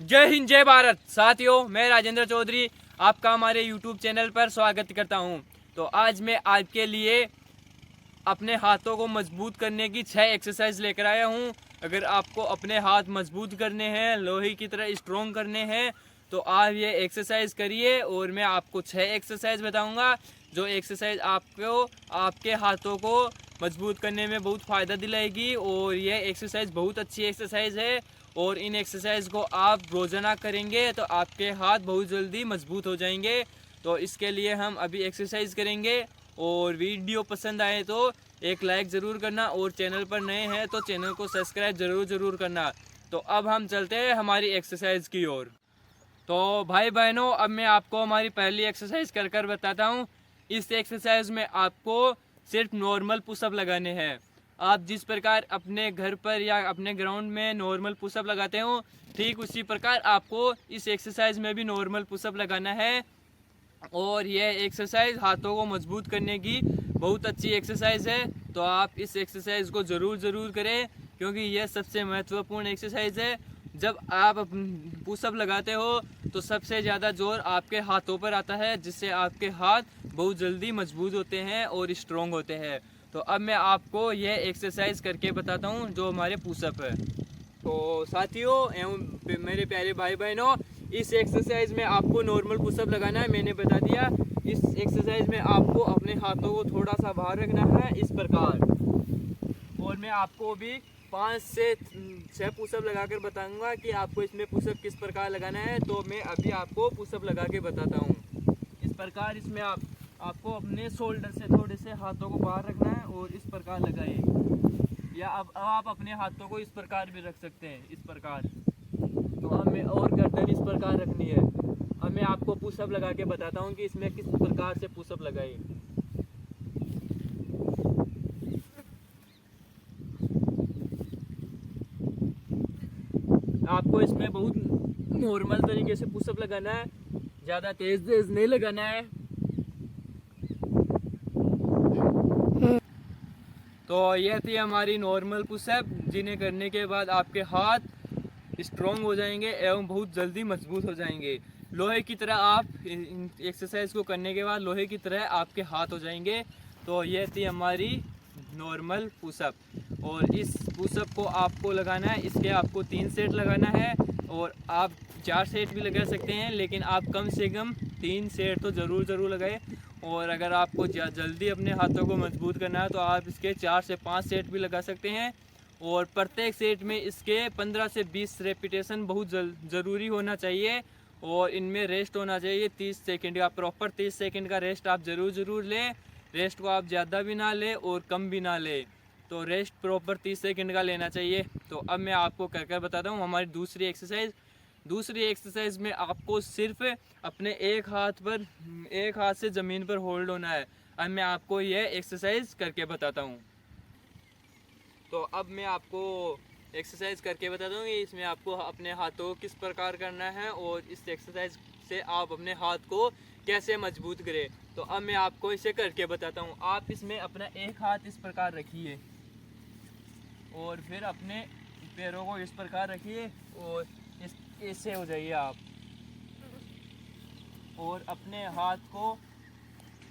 जय हिंद जय भारत साथियों, मैं राजेंद्र चौधरी आपका हमारे YouTube चैनल पर स्वागत करता हूं। तो आज मैं आपके लिए अपने हाथों को मजबूत करने की 6 एक्सरसाइज लेकर आया हूं। अगर आपको अपने हाथ मजबूत करने हैं, लोहे की तरह स्ट्रॉन्ग करने हैं, तो आप ये एक्सरसाइज करिए। और मैं आपको 6 एक्सरसाइज बताऊंगा जो एक्सरसाइज आपको आपके हाथों को मजबूत करने में बहुत फ़ायदा दिलाएगी। और ये एक्सरसाइज बहुत अच्छी एक्सरसाइज है और इन एक्सरसाइज को आप रोज़ाना करेंगे तो आपके हाथ बहुत जल्दी मजबूत हो जाएंगे। तो इसके लिए हम अभी एक्सरसाइज करेंगे। और वीडियो पसंद आए तो एक लाइक ज़रूर करना और चैनल पर नए हैं तो चैनल को सब्सक्राइब ज़रूर करना। तो अब हम चलते हैं हमारी एक्सरसाइज की ओर। तो भाई बहनों, अब मैं आपको हमारी पहली एक्सरसाइज कर बताता हूँ। इस एक्सरसाइज में आपको सिर्फ नॉर्मल पुशअप लगाने हैं। आप जिस प्रकार अपने घर पर या अपने ग्राउंड में नॉर्मल पुशअप लगाते हो, ठीक उसी प्रकार आपको इस एक्सरसाइज में भी नॉर्मल पुशअप लगाना है। और यह एक्सरसाइज हाथों को मजबूत करने की बहुत अच्छी एक्सरसाइज है। तो आप इस एक्सरसाइज को ज़रूर करें क्योंकि यह सबसे महत्वपूर्ण एक्सरसाइज है। जब आप पुशअप लगाते हो तो सबसे ज़्यादा जोर आपके हाथों पर आता है, जिससे आपके हाथ बहुत जल्दी मजबूत होते हैं और स्ट्रॉन्ग होते हैं। तो अब मैं आपको यह एक्सरसाइज करके बताता हूँ जो हमारे पुशअप है। तो साथियों एवं मेरे प्यारे भाई बहनों, इस एक्सरसाइज में आपको नॉर्मल पुशअप लगाना है, मैंने बता दिया। इस एक्सरसाइज में आपको अपने हाथों को थोड़ा सा बाहर रखना है इस प्रकार। और मैं आपको भी 5 से 6 पुशअप लगाकर बताऊंगा कि आपको इसमें पुशअप किस प्रकार लगाना है। तो मैं अभी आपको पुशअप लगा के बताता हूँ। इस प्रकार इसमें आपको अपने शोल्डर से थोड़े से हाथों को बाहर रखना है और इस प्रकार लगाइए। या अब आप अपने हाथों को इस प्रकार भी रख सकते हैं, इस प्रकार। तो हमें और गर्दन इस प्रकार रखनी है। अब मैं आपको पुशअप लगा के बताता हूँ कि इसमें किस प्रकार से पुशअप लगाए। आपको इसमें बहुत नॉर्मल तरीके से पुशअप लगाना है, ज़्यादा तेज नहीं लगाना है। तो यह थी हमारी नॉर्मल पुशअप, जिन्हें करने के बाद आपके हाथ स्ट्रॉन्ग हो जाएंगे एवं बहुत जल्दी मजबूत हो जाएंगे। लोहे की तरह आप एक्सरसाइज को करने के बाद लोहे की तरह आपके हाथ हो जाएंगे। तो यह थी हमारी नॉर्मल पुशअप। और इस पुशअप को आपको लगाना है, इसके आपको 3 सेट लगाना है। और आप 4 सेट भी लगा सकते हैं, लेकिन आप कम से कम 3 सेट तो ज़रूर लगाएं। और अगर आपको जल्दी अपने हाथों को मजबूत करना है तो आप इसके 4 से 5 सेट भी लगा सकते हैं। और प्रत्येक सेट में इसके 15 से 20 रेपिटेशन बहुत ज़रूरी होना चाहिए। और इनमें रेस्ट होना चाहिए 30 सेकंड का, प्रॉपर 30 सेकंड का रेस्ट आप ज़रूर लें। रेस्ट को आप ज़्यादा भी ना लें और कम भी ना लें, तो रेस्ट प्रॉपर 30 सेकंड का लेना चाहिए। तो अब मैं आपको कर बताता हूँ हमारी दूसरी एक्सरसाइज में आपको सिर्फ अपने एक हाथ से ज़मीन पर होल्ड होना है। अब मैं आपको यह एक्सरसाइज करके बताता हूँ। तो अब मैं आपको एक्सरसाइज करके बताता हूँ कि इसमें आपको अपने हाथों को किस प्रकार करना है और इस एक्सरसाइज से आप अपने हाथ को कैसे मजबूत करें। तो अब मैं आपको इसे करके बताता हूँ। आप इसमें अपना एक हाथ इस प्रकार रखिए और फिर अपने पैरों को इस प्रकार रखिए और इससे हो जाइए आप। और अपने हाथ को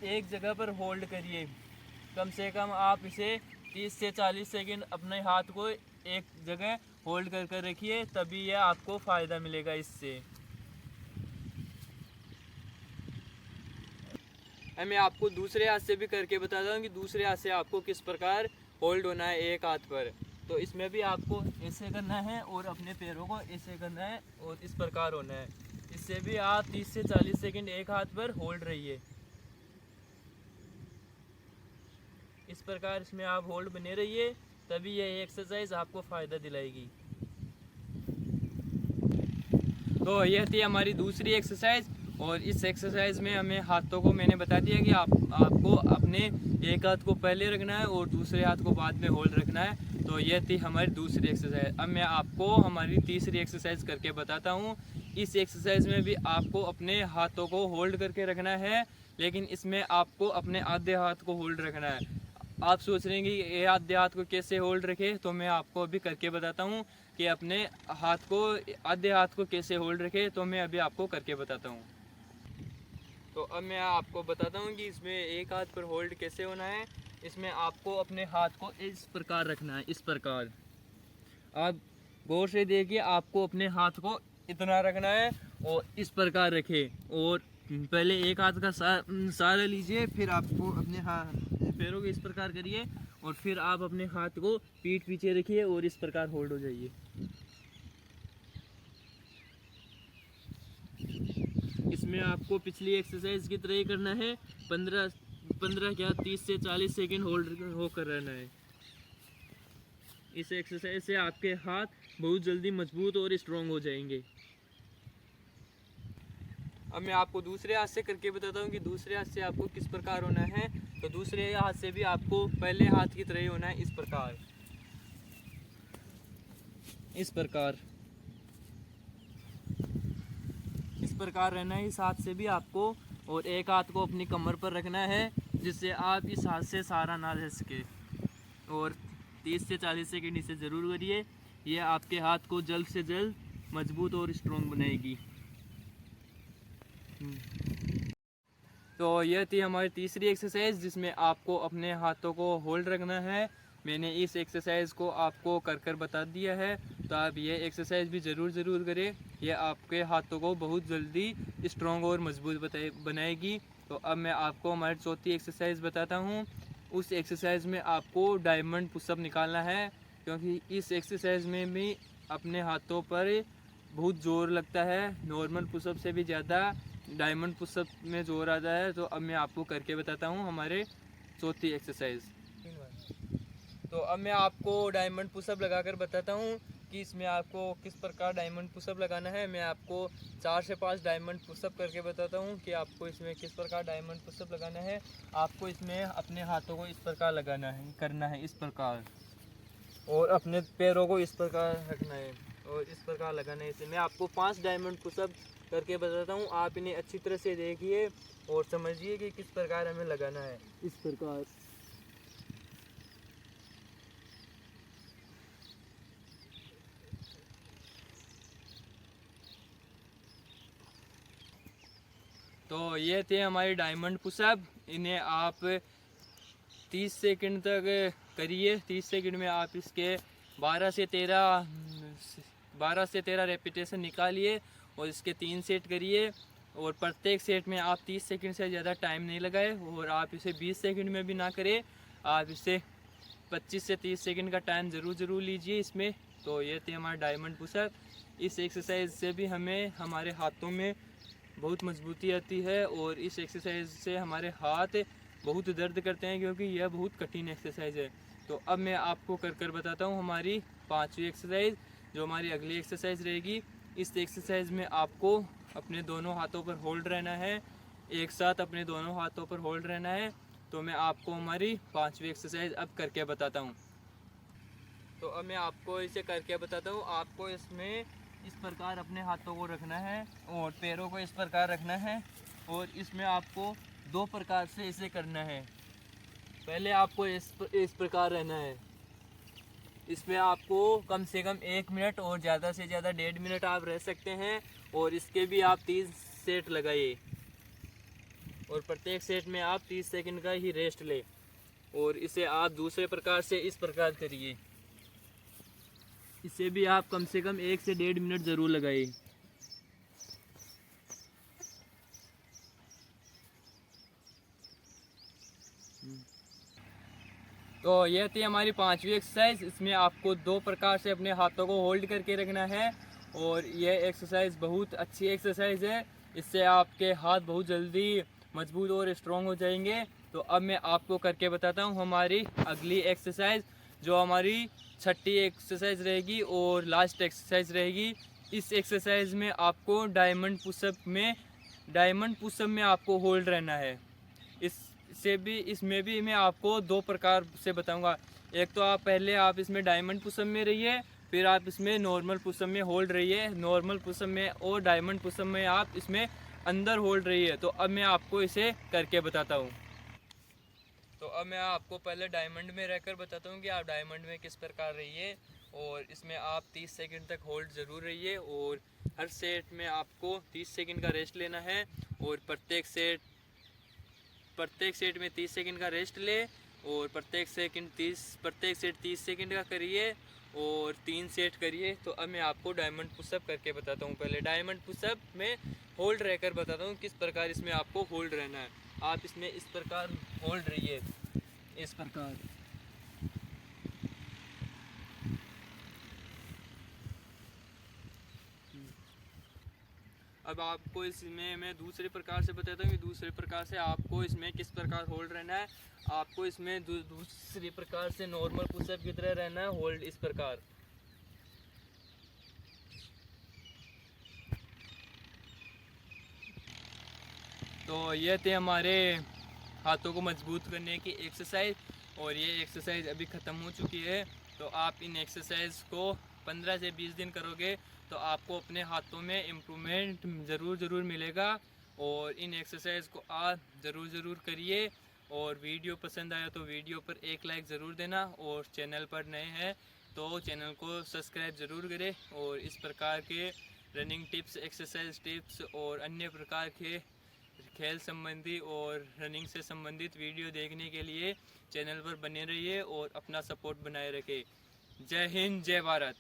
एक जगह पर होल्ड करिए। कम से कम आप इसे 30 से 40 सेकंड अपने हाथ को एक जगह होल्ड कर रखिए, तभी यह आपको फ़ायदा मिलेगा इससे। मैं आपको दूसरे हाथ से भी करके बताता हूँ कि दूसरे हाथ से आपको किस प्रकार होल्ड होना है एक हाथ पर। तो इसमें भी आपको ऐसे करना है और अपने पैरों को ऐसे करना है और इस प्रकार होना है। इससे भी आप 30 से 40 सेकंड एक हाथ पर होल्ड रहिए। इस प्रकार इसमें आप होल्ड बने रहिए, तभी यह एक्सरसाइज आपको फ़ायदा दिलाएगी। तो यह थी हमारी दूसरी एक्सरसाइज। और इस एक्सरसाइज में हमें हाथों को मैंने बता दिया कि आपको अपने एक हाथ को पहले रखना है और दूसरे हाथ को बाद में होल्ड रखना है। तो यह थी हमारी दूसरी एक्सरसाइज। अब मैं आपको हमारी तीसरी एक्सरसाइज करके बताता हूँ। इस एक्सरसाइज में भी आपको अपने हाथों को होल्ड करके रखना है, लेकिन इसमें आपको अपने आधे हाथ को होल्ड रखना है। आप सोच रहे हैं कि ये आधे हाथ को कैसे होल्ड रखे, तो मैं आपको अभी करके बताता हूँ। कि अपने हाथ को, आधे हाथ को कैसे होल्ड रखे, तो मैं अभी आपको करके बताता हूँ। तो अब मैं आपको बताता हूँ कि इसमें एक हाथ पर होल्ड कैसे होना है। इसमें आपको अपने हाथ को इस प्रकार रखना है, इस प्रकार। आप गौर से देखिए, आपको अपने हाथ को इतना रखना है और इस प्रकार रखें। और पहले एक हाथ का सहारा लीजिए, फिर आपको अपने पैरों को इस प्रकार करिए और फिर आप अपने हाथ को पीठ पीछे रखिए और इस प्रकार होल्ड हो जाइए। इसमें आपको पिछली एक्सरसाइज की तरह ही करना है। 15 क्या 30 से 40 सेकंड होल्ड होकर रहना है। इस एक्सरसाइज से आपके हाथ बहुत जल्दी मजबूत और स्ट्रॉन्ग हो जाएंगे। अब मैं आपको दूसरे हाथ से करके बताता हूँ कि दूसरे हाथ से आपको किस प्रकार होना है। तो दूसरे हाथ से भी आपको पहले हाथ की तरह ही होना है, इस प्रकार, इस प्रकार, इस प्रकार रहना है। इस हाथ से भी आपको, और एक हाथ को अपनी कमर पर रखना है जिससे आप इस हाथ से सहारा ना ले सके। और 30 से 40 सेकंड इसे ज़रूर करिए। ये आपके हाथ को जल्द से जल्द मजबूत और स्ट्रॉन्ग बनाएगी। तो यह थी हमारी तीसरी एक्सरसाइज जिसमें आपको अपने हाथों को होल्ड रखना है। मैंने इस एक्सरसाइज को आपको कर बता दिया है, तो आप ये एक्सरसाइज भी ज़रूर करें। यह आपके हाथों को बहुत जल्दी स्ट्रॉन्ग और मजबूत बनाएगी। तो अब मैं आपको हमारी चौथी एक्सरसाइज बताता हूँ। उस एक्सरसाइज में आपको डायमंड पुशअप निकालना है, क्योंकि इस एक्सरसाइज में भी अपने हाथों पर बहुत ज़ोर लगता है। नॉर्मल पुशअप से भी ज़्यादा डायमंड पुशअप में ज़ोर आता है। तो अब मैं आपको करके बताता हूँ हमारे चौथी एक्सरसाइज। तो अब मैं आपको डायमंड पुशअप लगाकर बताता हूँ कि इसमें आपको किस प्रकार डायमंड पुशअप लगाना है। मैं आपको 4 से 5 डायमंड पुशअप करके बताता हूँ कि आपको इसमें किस प्रकार डायमंड पुशअप लगाना है। आपको इसमें अपने हाथों को इस प्रकार लगाना है, करना है इस प्रकार, और अपने पैरों को इस प्रकार रखना है और इस प्रकार लगाना है। इसे मैं आपको 5 डायमंड पुशअप करके बताता हूँ। आप इन्हें अच्छी तरह से देखिए और समझिए कि किस प्रकार हमें लगाना है, इस प्रकार। तो ये थे हमारे डायमंड पुशअप। इन्हें आप 30 सेकंड तक करिए। 30 सेकंड में आप इसके 12 से 13 रेपिटेशन निकालिए और इसके 3 सेट करिए। और प्रत्येक सेट में आप 30 सेकंड से ज़्यादा टाइम नहीं लगाए और आप इसे 20 सेकंड में भी ना करें। आप इसे 25 से 30 सेकंड का टाइम ज़रूर लीजिए इसमें। तो ये थे हमारा डायमंड पुशअप। इस एक्सरसाइज से भी हमें हमारे हाथों में बहुत मजबूती आती है और इस एक्सरसाइज से हमारे हाथ बहुत दर्द करते हैं, क्योंकि यह बहुत कठिन एक्सरसाइज है। तो अब मैं आपको कर बताता हूँ हमारी 5वीं एक्सरसाइज, जो हमारी अगली एक्सरसाइज रहेगी। इस एक्सरसाइज में आपको अपने दोनों हाथों पर होल्ड रहना है, एक साथ अपने दोनों हाथों पर होल्ड रहना है। तो मैं आपको हमारी 5वीं एक्सरसाइज अब करके बताता हूँ। तो अब मैं आपको इसे करके बताता हूँ। आपको इसमें इस प्रकार अपने हाथों को रखना है और पैरों को इस प्रकार रखना है, और इसमें आपको 2 प्रकार से इसे करना है। पहले आपको इस प्रकार रहना है। इसमें आपको कम से कम 1 मिनट और ज़्यादा से ज़्यादा 1.5 मिनट आप रह सकते हैं, और इसके भी आप 30 सेट लगाइए और प्रत्येक सेट में आप 30 सेकंड का ही रेस्ट लें। और इसे आप दूसरे प्रकार से इस प्रकार करिए। इसे भी आप कम से कम 1 से 1.5 मिनट ज़रूर लगाइए। तो यह थी हमारी 5वीं एक्सरसाइज। इसमें आपको 2 प्रकार से अपने हाथों को होल्ड करके रखना है, और यह एक्सरसाइज बहुत अच्छी एक्सरसाइज है। इससे आपके हाथ बहुत जल्दी मजबूत और स्ट्रॉन्ग हो जाएंगे। तो अब मैं आपको करके बताता हूँ हमारी अगली एक्सरसाइज, जो हमारी 6ठी एक्सरसाइज रहेगी और लास्ट एक्सरसाइज रहेगी। इस एक्सरसाइज में आपको डायमंड पुशअप में आपको होल्ड रहना है। इसमें भी मैं आपको 2 प्रकार से बताऊंगा। एक तो आप इसमें डायमंड पुशअप में रहिए, फिर आप इसमें नॉर्मल पुशअप में होल्ड रहिए। नॉर्मल पुशअप में और डायमंड पुशअप में आप इसमें अंदर होल्ड रहिए। तो अब मैं आपको इसे करके बताता हूँ। तो अब मैं आपको पहले डायमंड में रहकर बताता हूँ कि आप डायमंड में किस प्रकार रहिए और इसमें आप 30 सेकंड तक होल्ड ज़रूर रहिए और हर सेट में आपको 30 सेकंड का रेस्ट लेना है और प्रत्येक सेट में 30 सेकंड का रेस्ट ले और प्रत्येक सेट 30 सेकंड का करिए और 3 सेट करिए। तो अब मैं आपको डायमंड पुशअप करके बताता हूँ। पहले डायमंड पुशअप में होल्ड रहकर बताता हूँ किस प्रकार इसमें आपको होल्ड रहना है। आप इसमें इस प्रकार होल्ड रहिए, इस प्रकार। अब आपको इसमें मैं दूसरे प्रकार से बताता हूँ कि दूसरे प्रकार से आपको इसमें किस प्रकार होल्ड रहना है। आपको इसमें दूसरी प्रकार से नॉर्मल पुशअप की तरह रहना है, होल्ड इस प्रकार। तो ये थे हमारे हाथों को मजबूत करने की एक्सरसाइज और ये एक्सरसाइज अभी ख़त्म हो चुकी है। तो आप इन एक्सरसाइज को 15 से 20 दिन करोगे तो आपको अपने हाथों में इम्प्रूवमेंट ज़रूर मिलेगा। और इन एक्सरसाइज को आप ज़रूर करिए। और वीडियो पसंद आया तो वीडियो पर एक लाइक ज़रूर देना और चैनल पर नए हैं तो चैनल को सब्सक्राइब ज़रूर करें। और इस प्रकार के रनिंग टिप्स, एक्सरसाइज टिप्स और अन्य प्रकार के खेल संबंधी और रनिंग से संबंधित वीडियो देखने के लिए चैनल पर बने रहिए और अपना सपोर्ट बनाए रखें। जय हिंद, जय भारत।